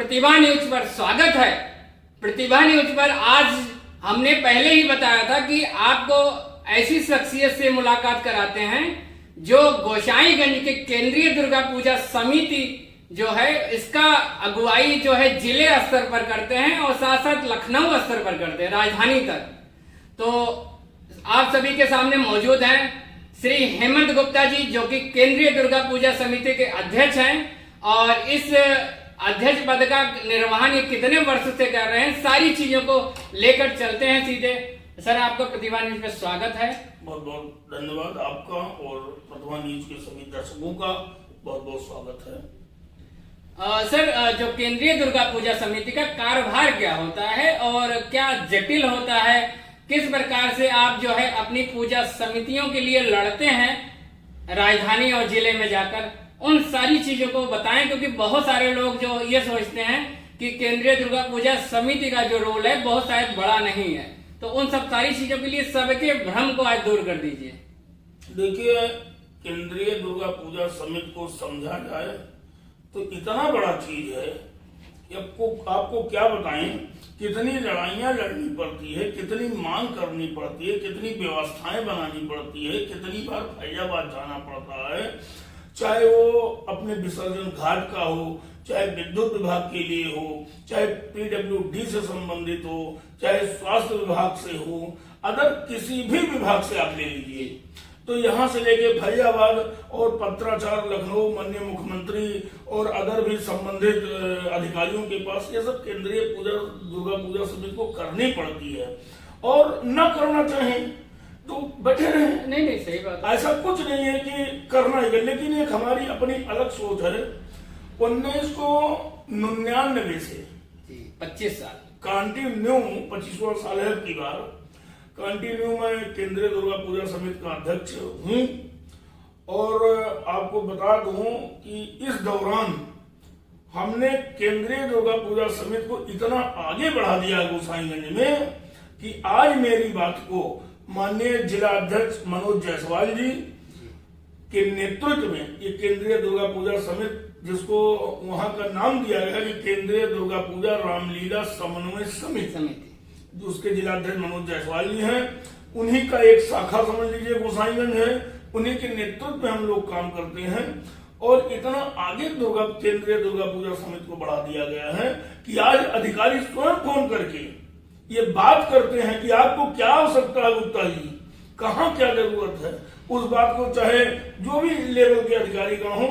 प्रतिभा news पर स्वागत है। प्रतिभा न्यूज पर आज हमने पहले ही बताया था कि आपको ऐसी शख्सियत से मुलाकात कराते हैं जो गोसाईगंज के केंद्रीय दुर्गा पूजा समिति जो है इसका अगुवाई जो है जिले स्तर पर करते हैं और साथ साथ लखनऊ स्तर पर करते हैं, राजधानी तक। तो आप सभी के सामने मौजूद हैं श्री हेमंत गुप्ता जी, जो कि केंद्रीय दुर्गा पूजा समिति के अध्यक्ष हैं और इस अध्यक्ष पद का निर्वहन ये कितने वर्ष से कर रहे हैं, सारी चीजों को लेकर चलते हैं सीधे। सर, आपका प्रतिभा न्यूज में स्वागत है। बहुत बहुत धन्यवाद आपका और प्रतिभा न्यूज के सभी दर्शकों का बहुत बहुत स्वागत है। सर, जो केंद्रीय दुर्गा पूजा समिति का कार्यभार क्या होता है और क्या जटिल होता है, किस प्रकार से आप जो है अपनी पूजा समितियों के लिए लड़ते हैं राजधानी और जिले में जाकर, उन सारी चीजों को बताएं, क्योंकि बहुत सारे लोग जो ये सोचते हैं कि केंद्रीय दुर्गा पूजा समिति का जो रोल है बहुत शायद बड़ा नहीं है। तो उन सब सारी चीजों के लिए सबके भ्रम को आज दूर कर दीजिए। देखिए, केंद्रीय दुर्गा पूजा समिति को समझा जाए तो इतना बड़ा चीज है कि आपको क्या बताएं, कितनी लड़ाइयां लड़नी पड़ती है, कितनी मांग करनी पड़ती है, कितनी व्यवस्थाएं बनानी पड़ती है, कितनी बार फैजाबाद जाना पड़ता है, चाहे वो अपने विसर्जन घाट का हो, चाहे विद्युत विभाग के लिए हो, चाहे पीडब्ल्यूडी से संबंधित हो, चाहे स्वास्थ्य विभाग से हो, अदर किसी भी विभाग से आप ले लीजिए, तो यहाँ से लेके फैजाबाद और पत्राचार लखनऊ माननीय मुख्यमंत्री और अदर भी संबंधित अधिकारियों के पास ये सब केंद्रीय दुर्गा पूजा समिति को करनी पड़ती है। और न करना चाहें तो बैठे रहे। नहीं, सही बात है। ऐसा कुछ नहीं है कि करना ही है, लेकिन एक हमारी अपनी अलग सोच है। 1999 से 25 साल कंटिन्यू 25वां साल है की बार कंटिन्यू मैं केंद्रीय दुर्गा पूजा समिति का अध्यक्ष हूँ। और आपको बता दूं कि इस दौरान हमने केंद्रीय दुर्गा पूजा समिति को इतना आगे बढ़ा दिया गोसाईगंज में कि आज मेरी बात को माननीय जिला अध्यक्ष मनोज जायसवाल जी के नेतृत्व में ये केंद्रीय दुर्गा पूजा समिति, जिसको वहां का नाम दिया गया कि केंद्रीय दुर्गा पूजा रामलीला समन्वय समिति, जो उसके जिला अध्यक्ष मनोज जायसवाल जी हैं, उन्हीं का एक शाखा समझ लीजिए गोसाईगंज है, उन्हीं के नेतृत्व में हम लोग काम करते हैं। और इतना आगे केंद्रीय दुर्गा पूजा समिति को बढ़ा दिया गया है कि आज अधिकारी स्वयं फोन करके ये बात करते हैं कि आपको क्या आवश्यकता है गुप्ता जी, कहाँ क्या जरूरत है, उस बात को चाहे जो भी लेवल के अधिकारी का हो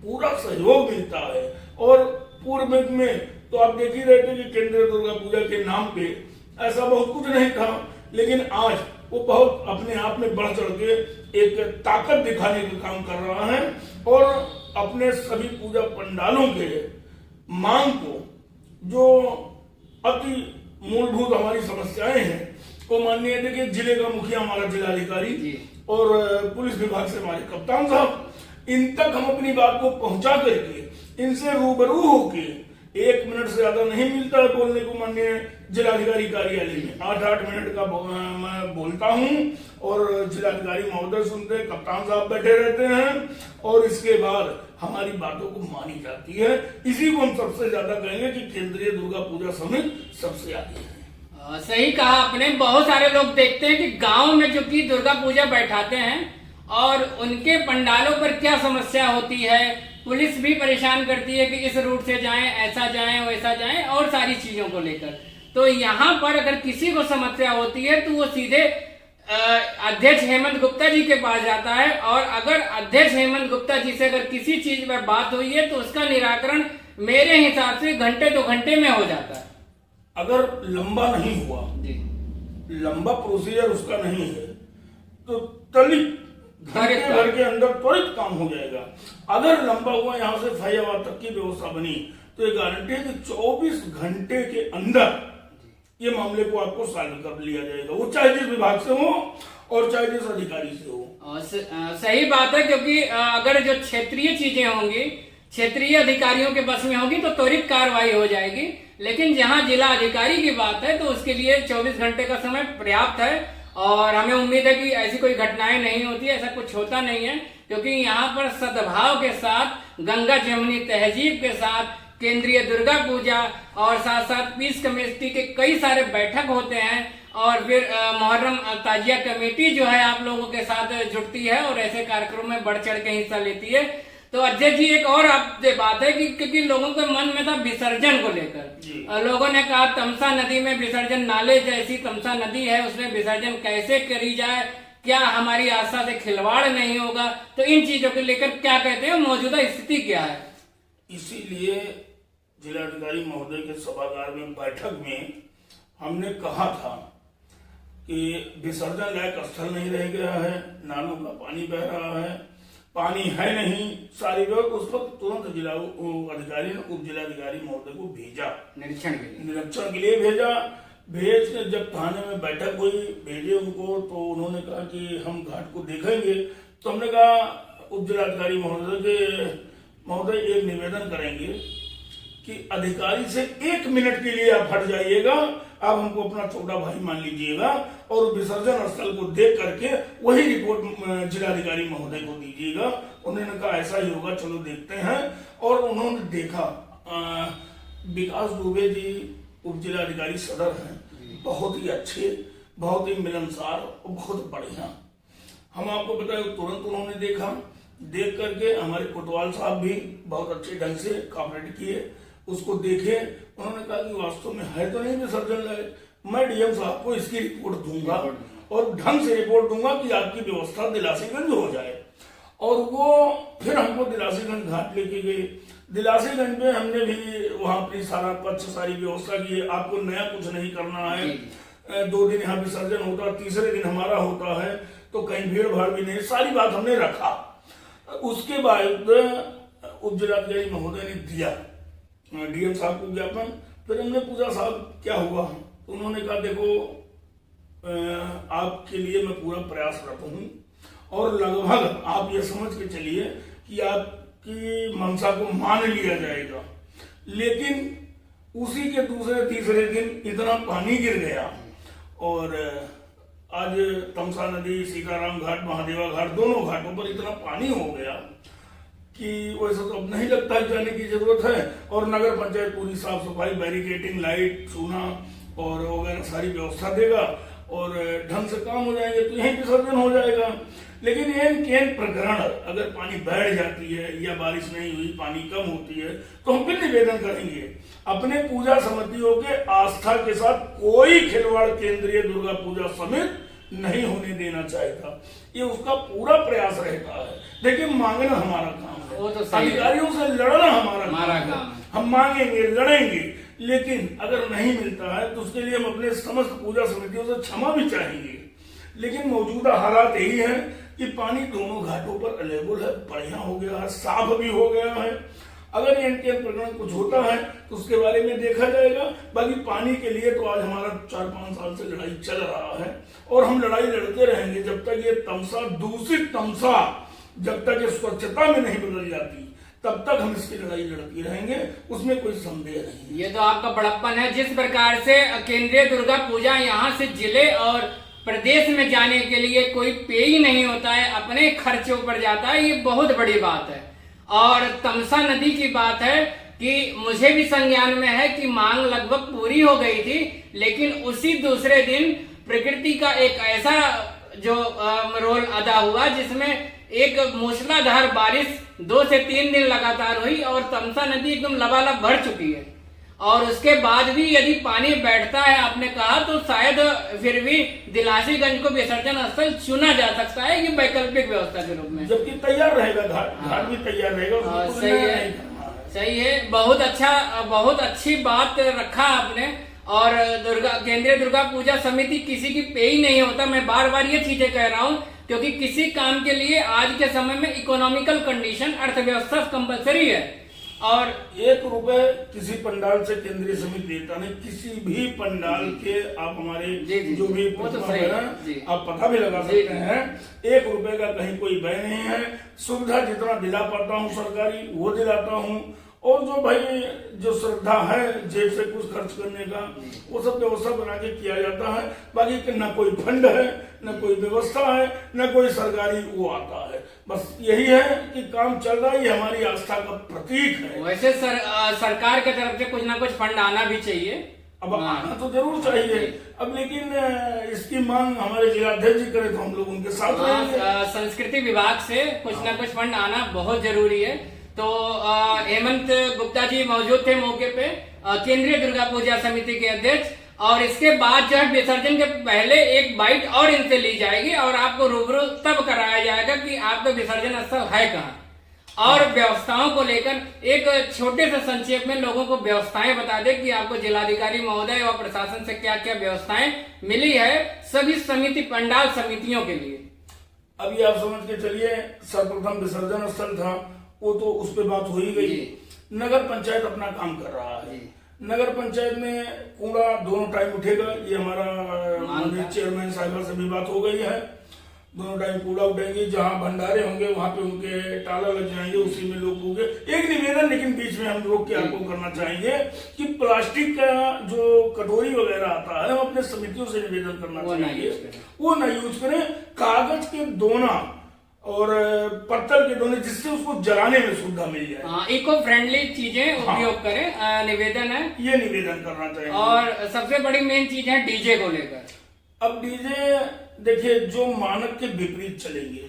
पूरा सहयोग मिलता है। और पूर्व में तो आप देख ही रहे थे कि केंद्रीय दुर्गा पूजा के नाम पे ऐसा बहुत कुछ नहीं था, लेकिन आज वो बहुत अपने आप में बढ़ चढ़ के एक ताकत दिखाने का काम कर रहा है और अपने सभी पूजा पंडालों के मांग को, जो अति मूलभूत हमारी समस्याएं हैं, वो माननीय देखिए जिले का मुखिया हमारा जिलाधिकारी और पुलिस विभाग से हमारे कप्तान साहब, इन तक हम अपनी बात को पहुंचा करके इनसे रूबरू होके 1 मिनट से ज्यादा नहीं मिलता है बोलने को माननीय जिलाधिकारी कार्यालय में 8-8 मिनट का मैं बोलता हूं और जिलाधिकारी महोदय सुनते हैं, कप्तान साहब बैठे रहते हैं और इसके बाद हमारी बातों को मानी जाती है। इसी को हम सबसे ज्यादा कहेंगे कि केंद्रीय दुर्गा पूजा समिति सबसे आगे है। सही कहा आपने। बहुत सारे लोग देखते हैं कि गांव में जो कि दुर्गा पूजा बैठाते हैं और उनके पंडालों पर क्या समस्या होती है, पुलिस भी परेशान करती है कि इस रूट से जाएं, ऐसा जाएं, वैसा जाएं और सारी चीजों को लेकर। तो यहाँ पर अगर किसी को समस्या होती है तो वो सीधे अध्यक्ष हेमंत गुप्ता जी के पास जाता है और अगर अध्यक्ष हेमंत गुप्ता जी से अगर किसी चीज पर बात हुई है तो उसका निराकरण मेरे हिसाब से घंटे 2 घंटे में हो जाता है। अगर लंबा नहीं हुआ, लंबा प्रोसीजर उसका नहीं है, तो त्वरित घंटे भर के अंदर त्वरित काम हो जाएगा। अगर लंबा हुआ, यहाँ से फैजाबाद तक की व्यवस्था बनी, तो ये गारंटी है कि 24 घंटे के अंदर ये मामले को आपको सॉल्व कर लिया जाएगा, वो चाहे जिस विभाग से हो और चाहे जिस अधिकारी से हो। सही बात है, क्योंकि अगर जो क्षेत्रीय चीजें होंगी, क्षेत्रीय अधिकारियों के बस में होगी तो त्वरित कार्रवाई हो जाएगी, लेकिन जहां जिला अधिकारी की बात है तो उसके लिए 24 घंटे का समय पर्याप्त है। और हमें उम्मीद है कि ऐसी कोई घटनाएं नहीं होती, ऐसा कुछ होता नहीं है, क्योंकि यहाँ पर सद्भाव के साथ, गंगा जमुनी तहजीब के साथ केंद्रीय दुर्गा पूजा और साथ साथ पीस कमेटी के कई सारे बैठक होते हैं और फिर मुहर्रम ताजिया कमेटी जो है आप लोगों के साथ जुड़ती है और ऐसे कार्यक्रमों में बढ़ चढ़ के हिस्सा लेती है। तो अध्यक्ष जी एक और आपसे बात है कि क्योंकि लोगों के मन में था विसर्जन को लेकर, लोगों ने कहा तमसा नदी में विसर्जन, नाले जैसी तमसा नदी है उसमें विसर्जन कैसे करी जाए, क्या हमारी आस्था से खिलवाड़ नहीं होगा? तो इन चीजों को लेकर क्या कहते हैं, मौजूदा स्थिति क्या है? इसीलिए जिलाधिकारी महोदय के सभागार में बैठक में हमने कहा था कि विसर्जन लायक स्थल नहीं रह गया है, नालों का पानी बह रहा है, पानी है नहीं, सारी व्यवस्था। उस वक्त तुरंत जिला अधिकारी ने उप जिलाधिकारी महोदय को भेजा निरीक्षण के लिए भेजा। भेज के जब थाने में बैठक हुई, भेजे उनको, तो उन्होंने कहा कि हम घाट को देखेंगे। तो हमने कहा उप जिलाधिकारी महोदय एक निवेदन करेंगे कि अधिकारी से 1 मिनट के लिए आप हट जाइएगा, आप हमको अपना छोटा भाई मान लीजिएगा और विसर्जन स्थल को देख करके वही रिपोर्ट जिलाधिकारी महोदय को दीजिएगा। उन्होंने कहा ऐसा ही होगा, चलो देखते हैं। और उन्होंने देखा। विकास दुबे जी उप जिलाधिकारी सदर हैं, बहुत ही अच्छे, बहुत ही मिलनसार और बहुत बढ़िया। हम आपको बताए तुरंत उन्होंने देखा, देख करके हमारे कोतवाल साहब भी बहुत अच्छे ढंग से कॉपरेट किए, उसको देखे। उन्होंने कहा कि वास्तव में है तो नहीं विसर्जन लायक, मैं डीएम साहब को इसकी रिपोर्ट दूंगा और ढंग से रिपोर्ट दूंगा कि आपकी व्यवस्था दिलासीगंज हो जाए। और वो फिर हमको दिलासीगंज घाट लेके गए। दिलासीगंज में हमने भी वहां अपनी सारा पक्ष, सारी व्यवस्था की। आपको नया कुछ नहीं करना है। 2 दिन यहाँ विसर्जन होता, तीसरे दिन हमारा होता है, तो कहीं भीड़ भाड़ भी नहीं, सारी बात हमने रखा। उसके बाद उप जिलाधिकारी महोदय ने दिया डीएम साहब को ज्ञापन। फिर हमने पूछा साहब क्या हुआ? तो उन्होंने कहा देखो आपके लिए मैं पूरा प्रयासरत हूँ और लगभग आप ये समझ के चलिए कि आपकी मंशा को मान लिया जाएगा। लेकिन उसी के दूसरे तीसरे दिन इतना पानी गिर गया और आज तमसा नदी, सीताराम घाट, महादेवा घाट, दोनों घाटों पर इतना पानी हो गया कि वैसे तो अब नहीं लगता है जाने की जरूरत है। और नगर पंचायत पूरी साफ सफाई, बैरिकेटिंग, लाइट, चूना और वगैरह सारी व्यवस्था देगा और ढंग से काम हो जाएंगे, तो यही विसर्जन हो जाएगा। लेकिन ये प्रकरण अगर पानी बैठ जाती है या बारिश नहीं हुई, पानी कम होती है, तो हम फिर निवेदन करेंगे अपने पूजा समितियों के आस्था के साथ कोई खिलवाड़ केंद्रीय दुर्गा पूजा समिति नहीं होने देना चाहेगा। ये उसका पूरा प्रयास रहता है। देखिए मांगना हमारा काम है, वो तो अधिकारियों से लड़ना हमारा काम है। हम मांगेंगे, लड़ेंगे, लेकिन अगर नहीं मिलता है तो उसके लिए हम अपने समस्त पूजा समितियों से क्षमा भी चाहेंगे। लेकिन मौजूदा हालात यही है कि पानी दोनों घाटों पर अवेलेबल है, बढ़िया हो गया है, साफ भी हो गया है। अगर ये प्रकरण कुछ होता है तो उसके बारे में देखा जाएगा। बाकी पानी के लिए तो आज हमारा 4-5 साल से लड़ाई चल रहा है और हम लड़ाई लड़ते रहेंगे जब तक ये तमसा, दूषित तमसा, जब तक ये स्वच्छता में नहीं बदल जाती, तब तक हम इसकी लड़ाई लड़ती रहेंगे, उसमें कोई संदेह नहीं। ये तो आपका बड़प्पन है। जिस प्रकार से केंद्रीय दुर्गा पूजा यहाँ से जिले और प्रदेश में जाने के लिए कोई पे ही नहीं होता है, अपने खर्चों पर जाता है, ये बहुत बड़ी बात है। और तमसा नदी की बात है कि मुझे भी संज्ञान में है कि मांग लगभग पूरी हो गई थी, लेकिन उसी दूसरे दिन प्रकृति का एक ऐसा जो रोल अदा हुआ जिसमें एक मूसलाधार बारिश 2 से 3 दिन लगातार हुई और तमसा नदी एकदम लबालब भर चुकी है। और उसके बाद भी यदि पानी बैठता है, आपने कहा, तो शायद फिर भी दिलासीगंज को विसर्जन स्थल चुना जा सकता है, ये वैकल्पिक व्यवस्था के रूप में, जबकि तैयार रहेगा घाट भी तैयार रहेगा। सही है, सही है। बहुत अच्छा, बहुत अच्छी बात रखा आपने। और केंद्रीय दुर्गा पूजा समिति किसी की पे ही नहीं होता। मैं बार बार ये चीजें कह रहा हूँ क्योंकि किसी काम के लिए आज के समय में इकोनॉमिकल कंडीशन, अर्थव्यवस्था कंपलसरी है। और 1 रुपए किसी पंडाल से केंद्रीय समिति देता नहीं। किसी भी पंडाल के आप हमारे जो भी आप पता भी लगा सकते हैं, 1 रुपए का कहीं कोई व्यय नहीं है। सुविधा जितना दिला पाता हूँ सरकारी वो दिलाता हूँ और जो भाई जो श्रद्धा है जेब से कुछ खर्च करने का, वो सब व्यवस्था बना के किया जाता है। बाकी न कोई फंड है, न कोई व्यवस्था है, न कोई सरकारी वो आता है। बस यही है कि काम चल रहा है, ये हमारी आस्था का प्रतीक है। वैसे सरकार की तरफ से कुछ ना कुछ फंड आना भी चाहिए। अब आना तो जरूर चाहिए, अब लेकिन इसकी मांग हमारे जिलाध्यक्ष जी करे तो हम लोग उनके साथ रहेंगे। संस्कृति विभाग से कुछ ना कुछ फंड आना बहुत जरूरी है। तो हेमंत गुप्ता जी मौजूद थे मौके पे, केंद्रीय दुर्गा पूजा समिति के अध्यक्ष। और इसके बाद जो है विसर्जन के पहले एक बाइट और इनसे ली जाएगी और आपको रूबरू तब कराया जाएगा कि आपका विसर्जन स्थल है कहाँ, और व्यवस्थाओं को लेकर एक छोटे से संक्षेप में लोगों को व्यवस्थाएं बता दे कि आपको जिलाधिकारी महोदय और प्रशासन से क्या क्या व्यवस्थाएं मिली है सभी समिति पंडाल समितियों के लिए। अभी आप समझ के चलिए, सर्वप्रथम विसर्जन स्थल था, वो तो उस पर बात हो ही गई। नगर पंचायत अपना काम कर रहा है। नगर पंचायत में कूड़ा दोनों टाइम उठेगा, ये हमारा माननीय चेयरमैन साहिबा से भी बात हो गई है। दोनों टाइम कूड़ा उठेंगे, जहाँ भंडारे होंगे वहां पे उनके ताला लग जाएंगे, उसी में लोग होंगे। एक निवेदन लेकिन बीच में हम लोग के आपको करना चाहेंगे कि प्लास्टिक का जो कटोरी वगैरह आता है, हम अपने समितियों से निवेदन करना चाहिए वो ना यूज करें। कागज के दोना और पत्थर के दोने, जिससे उसको जलाने में सुविधा मिल जाए। इको फ्रेंडली चीजें उपयोग करें, निवेदन है, ये निवेदन करना चाहिए। और सबसे बड़ी मेन चीज है डीजे को लेकर। अब डीजे देखिए, जो मानक के विपरीत चलेंगे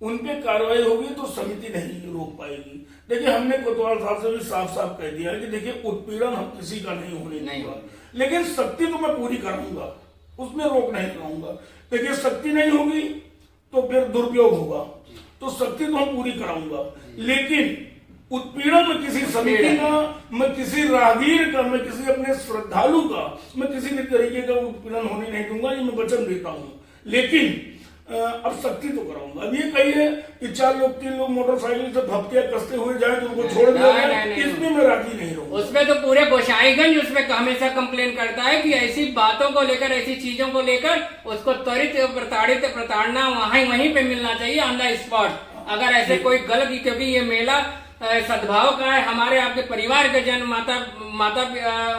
उन पे कार्रवाई होगी तो समिति नहीं रोक पाएगी। देखिए, हमने कोतवाल साहब से भी साफ साफ कह दिया है कि देखिए उत्पीड़न हम किसी का नहीं होने देंगे, लेकिन सख्ती तो मैं पूरी कराऊंगा, उसमें रोक नहीं कराऊंगा। देखिए, सख्ती नहीं होगी तो फिर दुरुपयोग होगा, तो सख्ती तो हम पूरी कराऊंगा, लेकिन उत्पीड़न में किसी समिति का, मैं किसी राहगीर का, मैं किसी अपने श्रद्धालु का, मैं किसी भी तरीके का उत्पीड़न होने नहीं दूंगा, ये मैं वचन देता हूँ। लेकिन अब सख्ती तो कराऊंगा। अब ये कहिए कि 4 लोग 3 लोग मोटरसाइकिल से भपतिया कसते हुए जाए तो उनको छोड़ दिया जाए, इसमें मैं राजी नहीं रहूंगा। उसमें तो पूरे गोसाईगंज उसमें हमेशा कंप्लेन करता है कि ऐसी बातों को लेकर, ऐसी चीजों को लेकर उसको त्वरित प्रताड़ना वहीं पे मिलना चाहिए ऑन द स्पॉट। अगर ऐसे कोई गलत, क्योंकि ये मेला सद्भाव का है, हमारे आपके परिवार के जन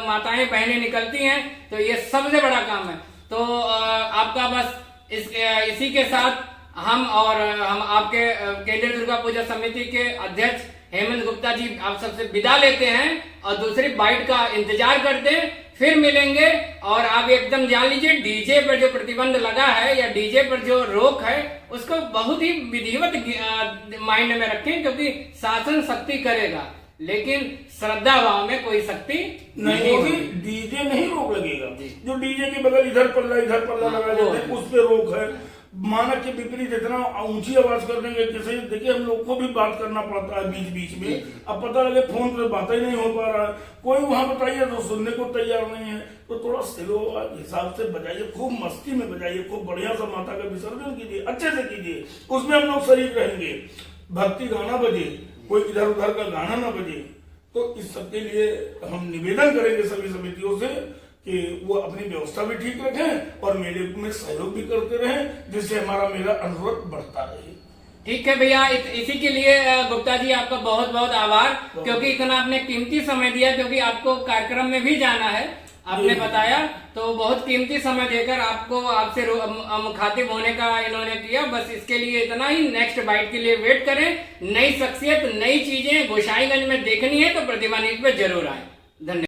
माताएं बहनें निकलती हैं, तो ये सबसे बड़ा काम है। तो आपका बस इसी के साथ हम आपके केंद्रीय दुर्गा पूजा समिति के अध्यक्ष हेमंत गुप्ता जी आप सबसे विदा लेते हैं और दूसरी बाइट का इंतजार करते हैं, फिर मिलेंगे। और आप एकदम जान लीजिए, डीजे पर जो प्रतिबंध लगा है या डीजे पर जो रोक है उसको बहुत ही विधिवत माइंड में रखें, क्योंकि शासन सख्ती करेगा लेकिन श्रद्धा भाव में कोई सख्ती नहीं होगी। डीजे नहीं रोक लगेगा, जो डीजे के बगल इधर पल्ला लगा देते हैं उस पे रोक है। मानक के विपरीत इतना ऊंची आवाज कर देंगे किसी, देखिए हम लोग को भी बात करना पड़ता है बीच बीच में। अब पता लगे फोन पे बातें नहीं हो पा रहा है, कोई वहां बताइए तो सुनने को तैयार नहीं है, तो थोड़ा स्लो हिसाब से बजाइए, खूब मस्ती में बजाइए, खूब बढ़िया सा माता का विसर्जन कीजिए, अच्छे से कीजिए, उसमें हम लोग शरीक रहेंगे। भक्ति गाना बजे, कोई इधर उधर का गाना ना बजे। तो इस सब के लिए हम निवेदन करेंगे सभी समितियों से कि वो अपनी व्यवस्था भी ठीक रखें और मेले में सहयोग भी करते रहें, जिससे हमारा मेला अनुरोध बढ़ता रहे। ठीक है भैया, इसी के लिए गुप्ता जी आपका बहुत बहुत आभार, क्योंकि इतना आपने कीमती समय दिया, क्योंकि आपको कार्यक्रम में भी जाना है, आपने बताया, तो बहुत कीमती समय देकर आपसे मुखातिब होने का इन्होंने किया। बस इसके लिए इतना ही। नेक्स्ट बाइट के लिए वेट करें। नई शख्सियत, नई चीजें गोसाईगंज में देखनी है तो प्रतिभा न्यूज पे जरूर आए। धन्यवाद।